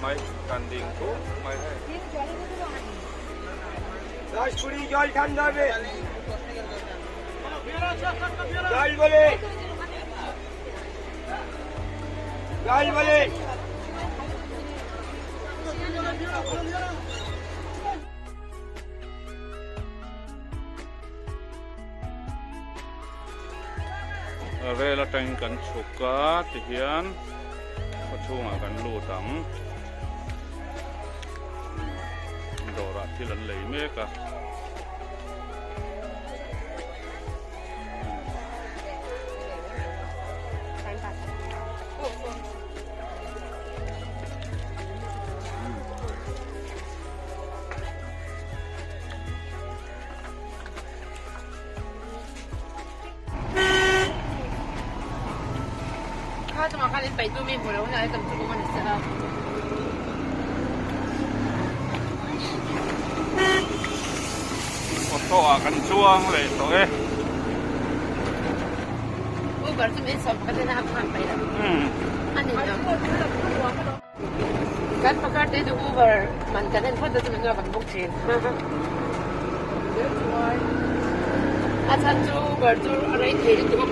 Mai kanding tu, mai hai. Guys, puri jal thanda be. Jal bole. Jal bole. Rela tang kan chuka tihian pachunga kan lu dang dora thilan lei mekaถ้าจะมาคันไปตู้มีหัวแล้วนะจำจุกมันเสร็จแล้วอดตัวกันช่วงเลยตัวเอ๊ะอุบัติเหตุสองก็จะน่าผ่านไปแล้วอันนี้เนาะการประกาศได้ดูอุบัติมันจะเล่นเพราะจะเป็นเรื่องของบุคคลอาจารย์จูอุบัติจูอะไรเที่ยวตัว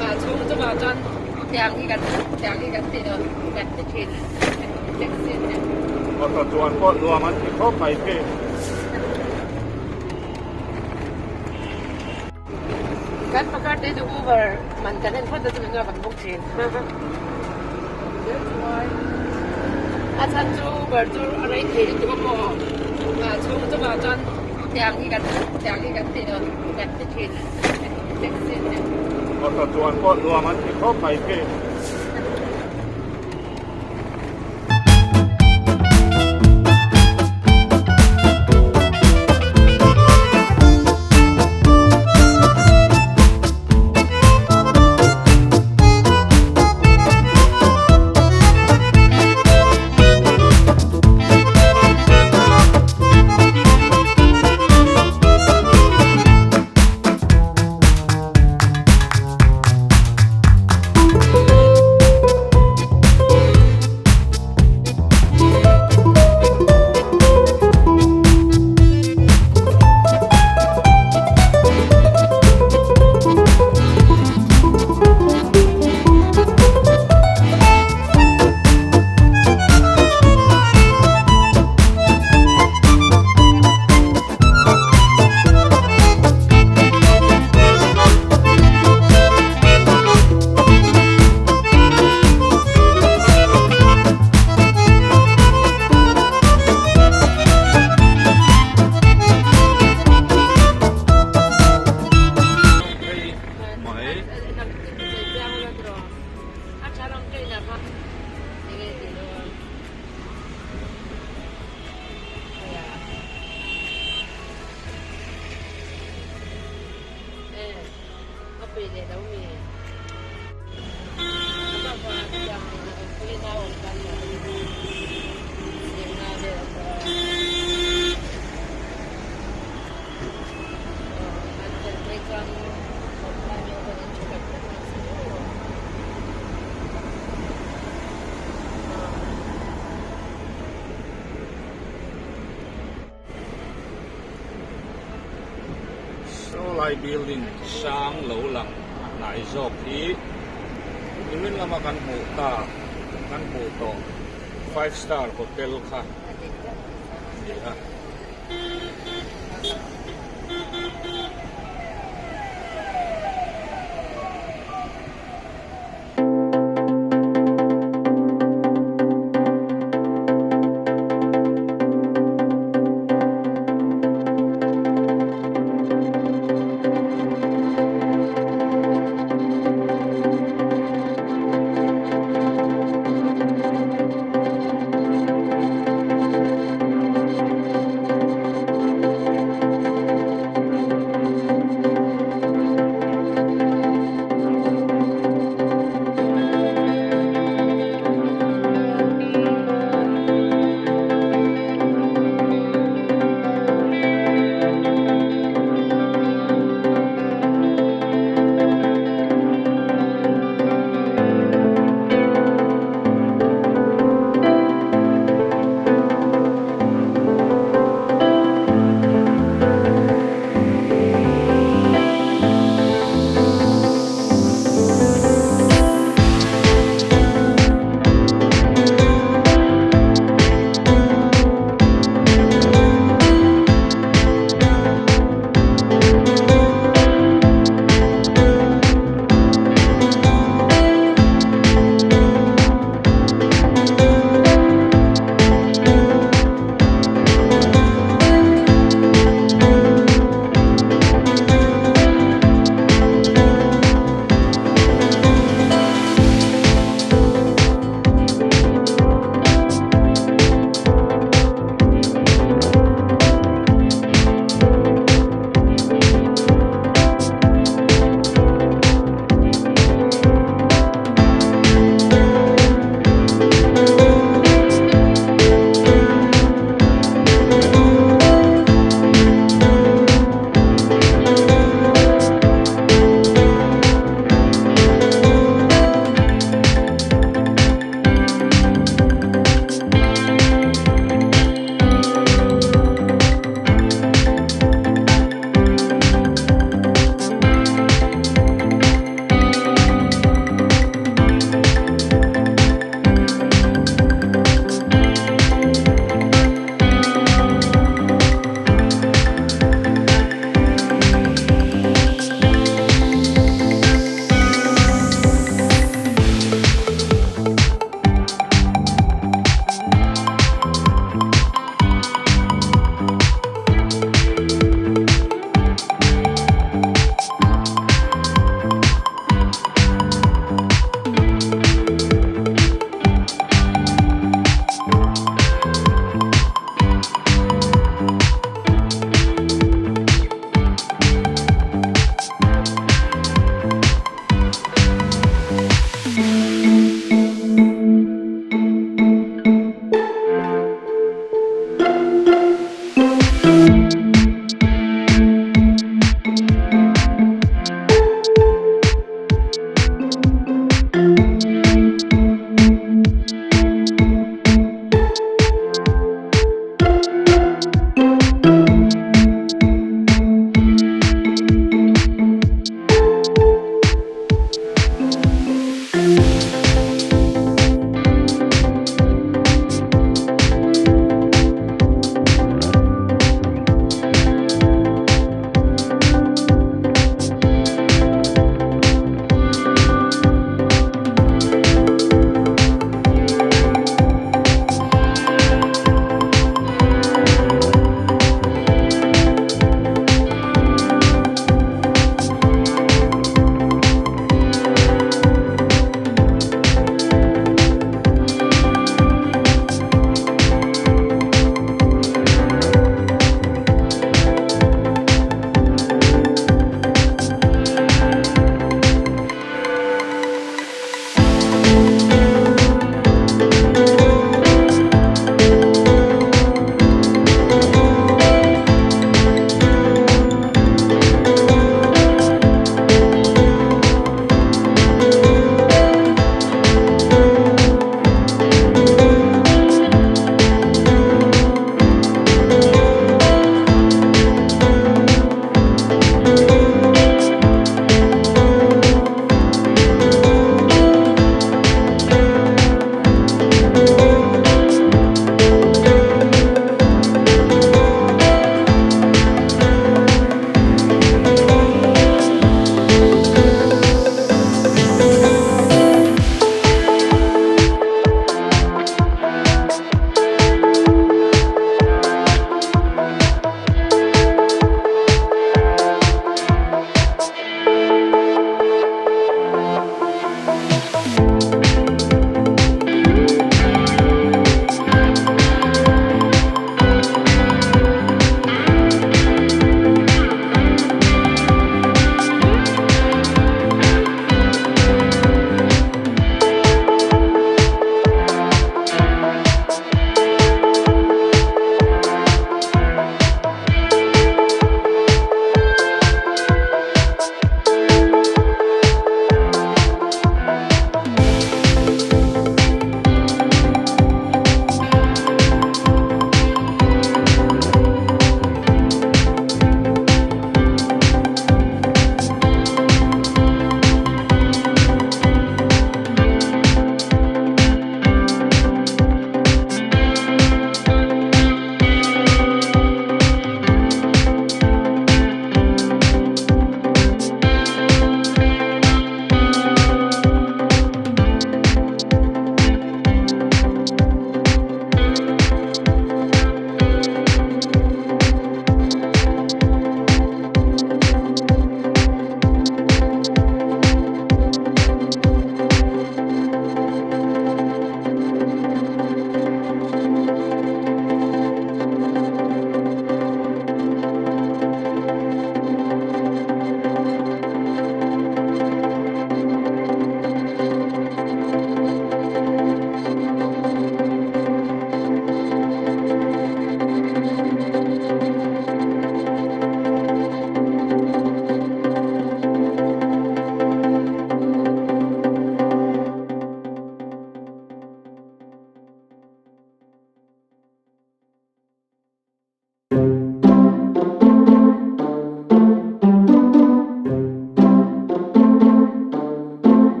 ก็ชูจะมาจนอย่างนี้กันที่เราแบบที่เห็นเด็กเส้นเนี่ยพอตัวจวนก็รัวมันที่เข้าไปเพ่การประกาศได้ดูอุบัติมันจะเล่นเพราะจะเป็นเรื่องของบุคคลอาจารย์จูอุบัติจูอะไรเที่ยวตัวก็ชูจะมาจนอย่างนี้กันที่เราแบบที่เห็นเด็กเส้นเนี่ยพอตัวจวนก็รัวมันที่เข้าไปเพ่Tlai building sang lo lang nai jok hi imin lama kan hmu to 5-star hotel kha ni ha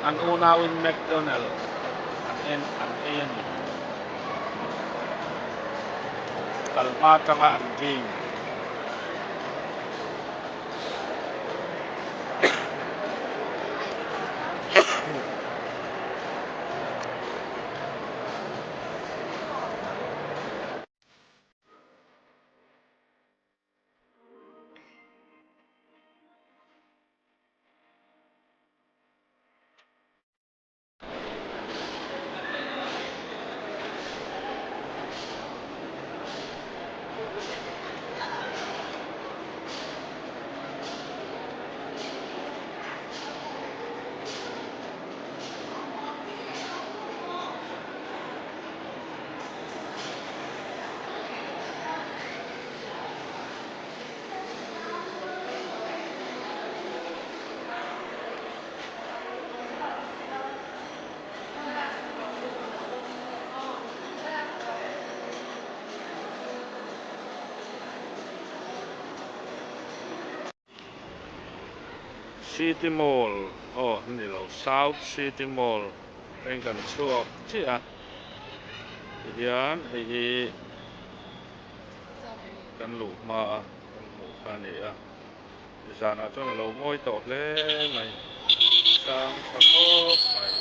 An una in McDonald. An ayan. Kalmata nga ang beng. City Mall. Oh, hindi lo. South City Mall. Ang kan suok. Siya. Yan. Hihi. Kan lu ma. Kan mu kan ya. Di sana tu lo ngoi to le mai. Sang sakop mai.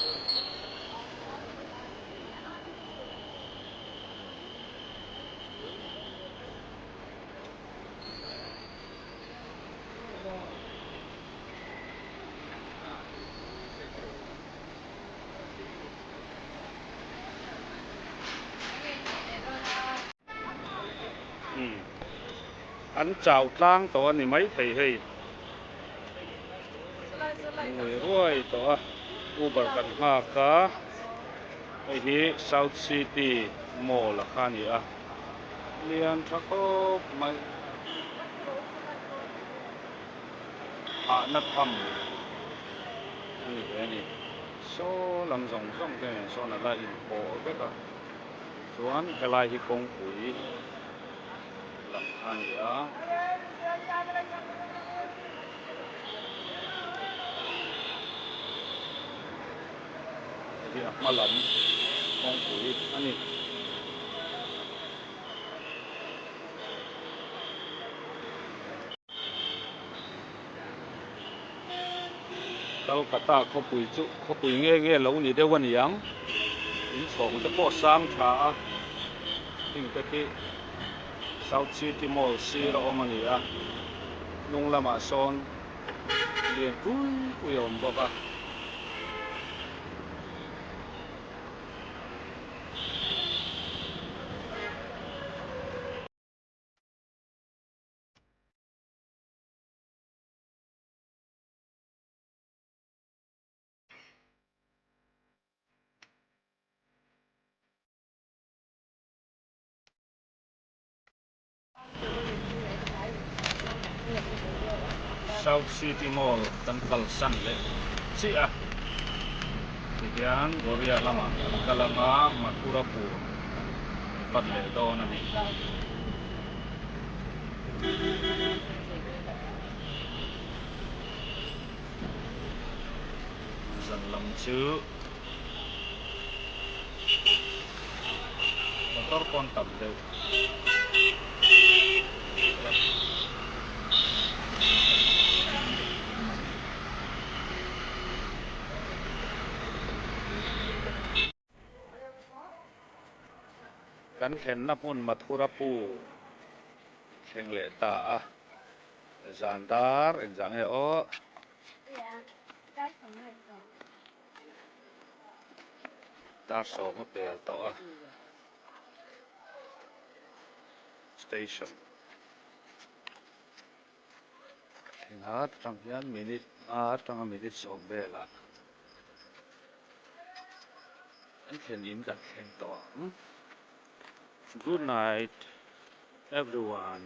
Anh chào tlang to ni mai thei hei. Người ruồi to. Uber kan ha ka. Hi South City Mall khan ya. Lian sakop mai. Nát thầm. Ni. So lam song song ke so na la in po ke ka. Chuan helai hi kong pui. Lam khan ya. Hi malam kong pui ani. Kata ko pui nge lo ni de wan yang in chong te po sam tha ting te ki South City Mall si ro mani a nung lama son lian pui om boka South City Mall kan kalsan le si a yan Korea lama kalama Maturapur pat le do na ni san lam chu motor kon tam deu kan khen na pun Maturapur khen le ta a zandar exang e o ta so mo pe to a station Ingat tang yan minute tang minute so bela anh khen in kan khen to good night everyone